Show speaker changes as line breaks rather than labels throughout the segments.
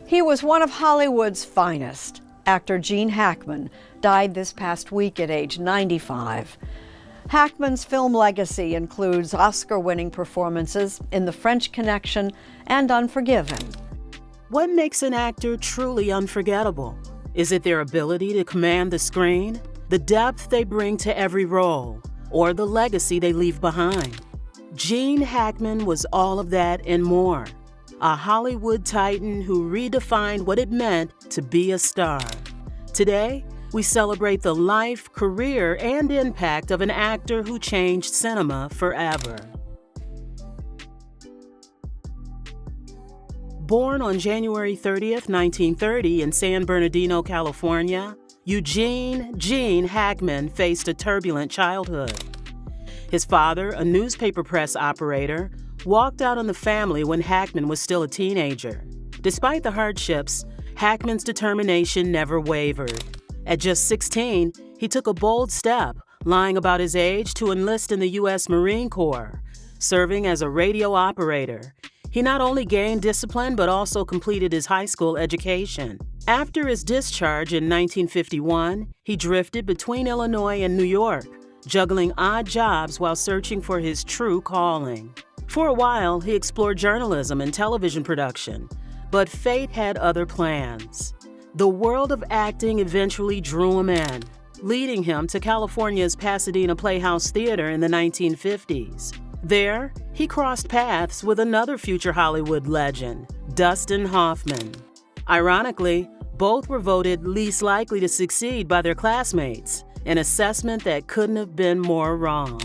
He was one of Hollywood's finest. Actor Gene Hackman died this past week at age 95. Hackman's film legacy includes Oscar-winning performances in The French Connection and Unforgiven.
What makes an actor truly unforgettable? Is it their ability to command the screen, the depth they bring to every role, or the legacy they leave behind? Gene Hackman was all of that and more. A Hollywood titan who redefined what it meant to be a star. Today, we celebrate the life, career, and impact of an actor who changed cinema forever. Born on January 30th, 1930 in San Bernardino, California, Eugene "Gene" Hackman faced a turbulent childhood. His father, a newspaper press operator, walked out on the family when Hackman was still a teenager. Despite the hardships, Hackman's determination never wavered. At just 16, he took a bold step, lying about his age to enlist in the U.S. Marine Corps, serving as a radio operator. He not only gained discipline but also completed his high school education. After his discharge in 1951, he drifted between Illinois and New York, juggling odd jobs while searching for his true calling. For a while, he explored journalism and television production, but fate had other plans. The world of acting eventually drew him in, leading him to California's Pasadena Playhouse Theater in the 1950s. There, he crossed paths with another future Hollywood legend, Dustin Hoffman. Ironically, both were voted least likely to succeed by their classmates, an assessment that couldn't have been more wrong.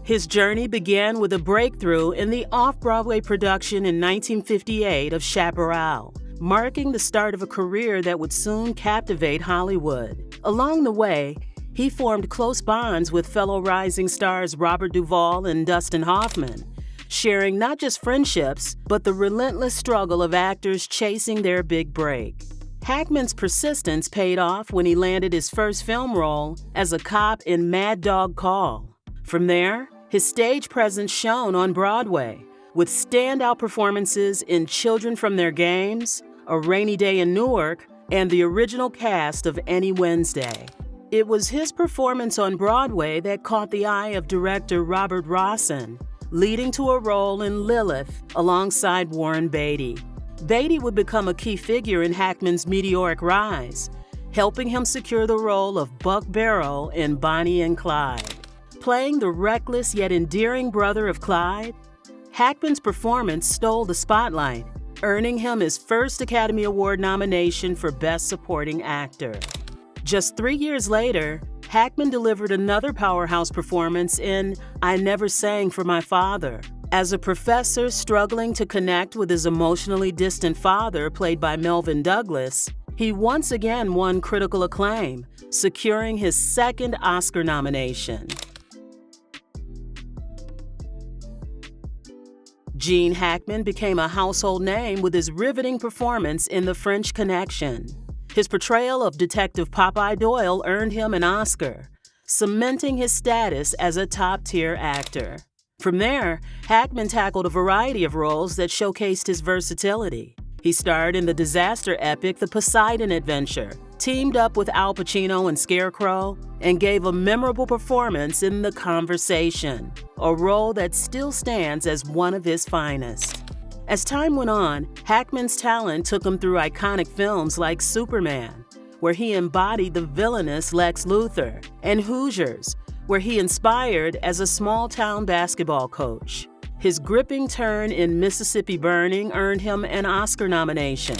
His journey began with a breakthrough in the off-Broadway production in 1958 of Chaparral, marking the start of a career that would soon captivate Hollywood. Along the way, he formed close bonds with fellow rising stars Robert Duvall and Dustin Hoffman, sharing not just friendships, but the relentless struggle of actors chasing their big break. Hackman's persistence paid off when he landed his first film role as a cop in Mad Dog Call. From there, his stage presence shone on Broadway, with standout performances in Children from Their Games, A Rainy Day in Newark, and the original cast of Any Wednesday. It was his performance on Broadway that caught the eye of director Robert Rossen, leading to a role in Lilith alongside Warren Beatty. Beatty would become a key figure in Hackman's meteoric rise, helping him secure the role of Buck Barrow in Bonnie and Clyde. Playing the reckless yet endearing brother of Clyde, Hackman's performance stole the spotlight, earning him his first Academy Award nomination for Best Supporting Actor. Just 3 years later, Hackman delivered another powerhouse performance in I Never Sang for My Father. As a professor struggling to connect with his emotionally distant father, played by Melvin Douglas, he once again won critical acclaim, securing his second Oscar nomination. Gene Hackman became a household name with his riveting performance in The French Connection. His portrayal of Detective Popeye Doyle earned him an Oscar, cementing his status as a top-tier actor. From there, Hackman tackled a variety of roles that showcased his versatility. He starred in the disaster epic The Poseidon Adventure, teamed up with Al Pacino and Scarecrow, and gave a memorable performance in The Conversation, a role that still stands as one of his finest. As time went on, Hackman's talent took him through iconic films like Superman, where he embodied the villainous Lex Luthor, and Hoosiers, where he inspired as a small-town basketball coach. His gripping turn in Mississippi Burning earned him an Oscar nomination,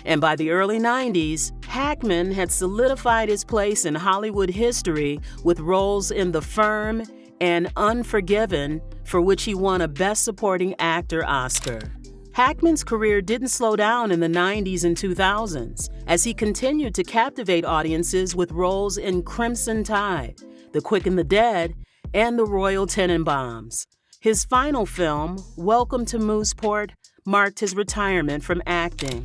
and by the early 90s, Hackman had solidified his place in Hollywood history with roles in The Firm and Unforgiven, for which he won a Best Supporting Actor Oscar. Hackman's career didn't slow down in the 90s and 2000s, as he continued to captivate audiences with roles in Crimson Tide, The Quick and the Dead, and The Royal Tenenbaums. His final film, Welcome to Mooseport, marked his retirement from acting,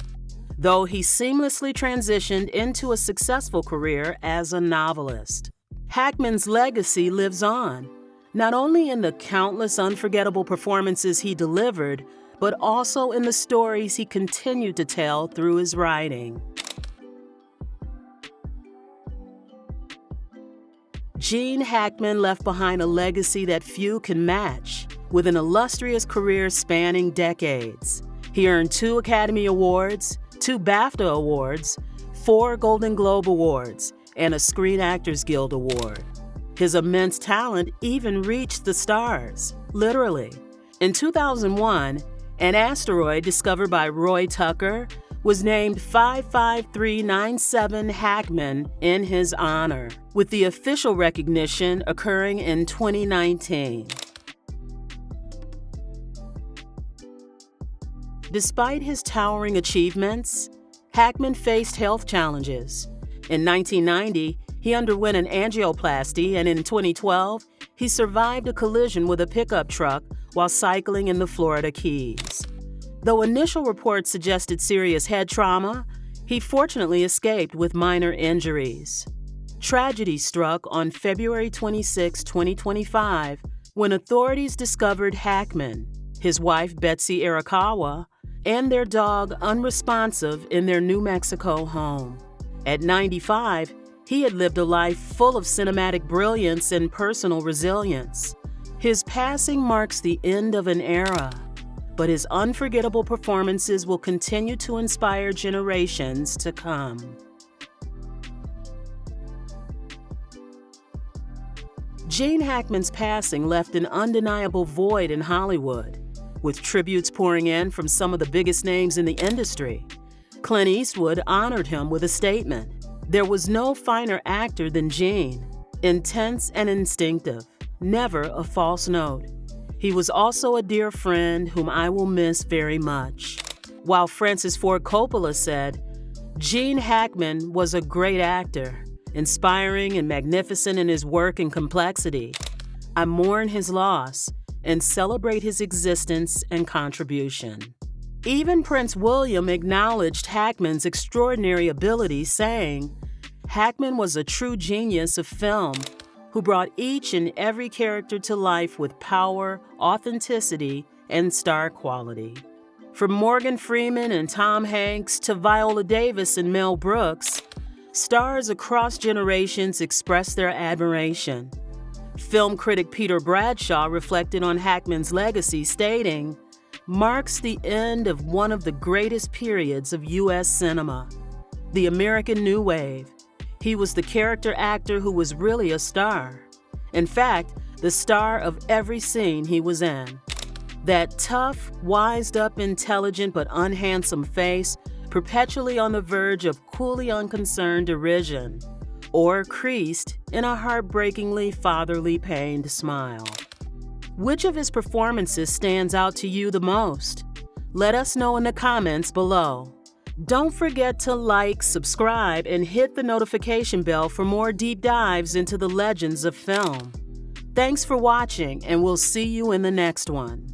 though he seamlessly transitioned into a successful career as a novelist. Hackman's legacy lives on. not only in the countless unforgettable performances he delivered, but also in the stories he continued to tell through his writing. Gene Hackman left behind a legacy that few can match, with an illustrious career spanning decades. He earned 2 Academy Awards, 2 BAFTA Awards, 4 Golden Globe Awards, and a Screen Actors Guild Award. His immense talent even reached the stars, literally. In 2001, an asteroid discovered by Roy Tucker was named 55397 Hackman in his honor, with the official recognition occurring in 2019. Despite his towering achievements, Hackman faced health challenges. In 1990, he underwent an angioplasty, and in 2012, he survived a collision with a pickup truck while cycling in the Florida Keys. Though initial reports suggested serious head trauma, he fortunately escaped with minor injuries. Tragedy struck on February 26, 2025, when authorities discovered Hackman, his wife Betsy Arakawa, and their dog unresponsive in their New Mexico home. At 95, he had lived a life full of cinematic brilliance and personal resilience. His passing marks the end of an era, but his unforgettable performances will continue to inspire generations to come. Gene Hackman's passing left an undeniable void in Hollywood, with tributes pouring in from some of the biggest names in the industry. Clint Eastwood honored him with a statement. There was no finer actor than Gene, intense and instinctive, never a false note. He was also a dear friend whom I will miss very much. While Francis Ford Coppola said, Gene Hackman was a great actor, inspiring and magnificent in his work and complexity. I mourn his loss and celebrate his existence and contribution. Even Prince William acknowledged Hackman's extraordinary ability, saying, Hackman was a true genius of film who brought each and every character to life with power, authenticity, and star quality. From Morgan Freeman and Tom Hanks to Viola Davis and Mel Brooks, stars across generations expressed their admiration. Film critic Peter Bradshaw reflected on Hackman's legacy, stating, marks the end of one of the greatest periods of U.S. cinema, the American New Wave. He was the character actor who was really a star. In fact, the star of every scene he was in. That tough, wised-up, intelligent but unhandsome face, perpetually on the verge of coolly unconcerned derision, or creased in a heartbreakingly fatherly pained smile. Which of his performances stands out to you the most? Let us know in the comments below. Don't forget to like, subscribe, and hit the notification bell for more deep dives into the legends of film. Thanks for watching, and we'll see you in the next one.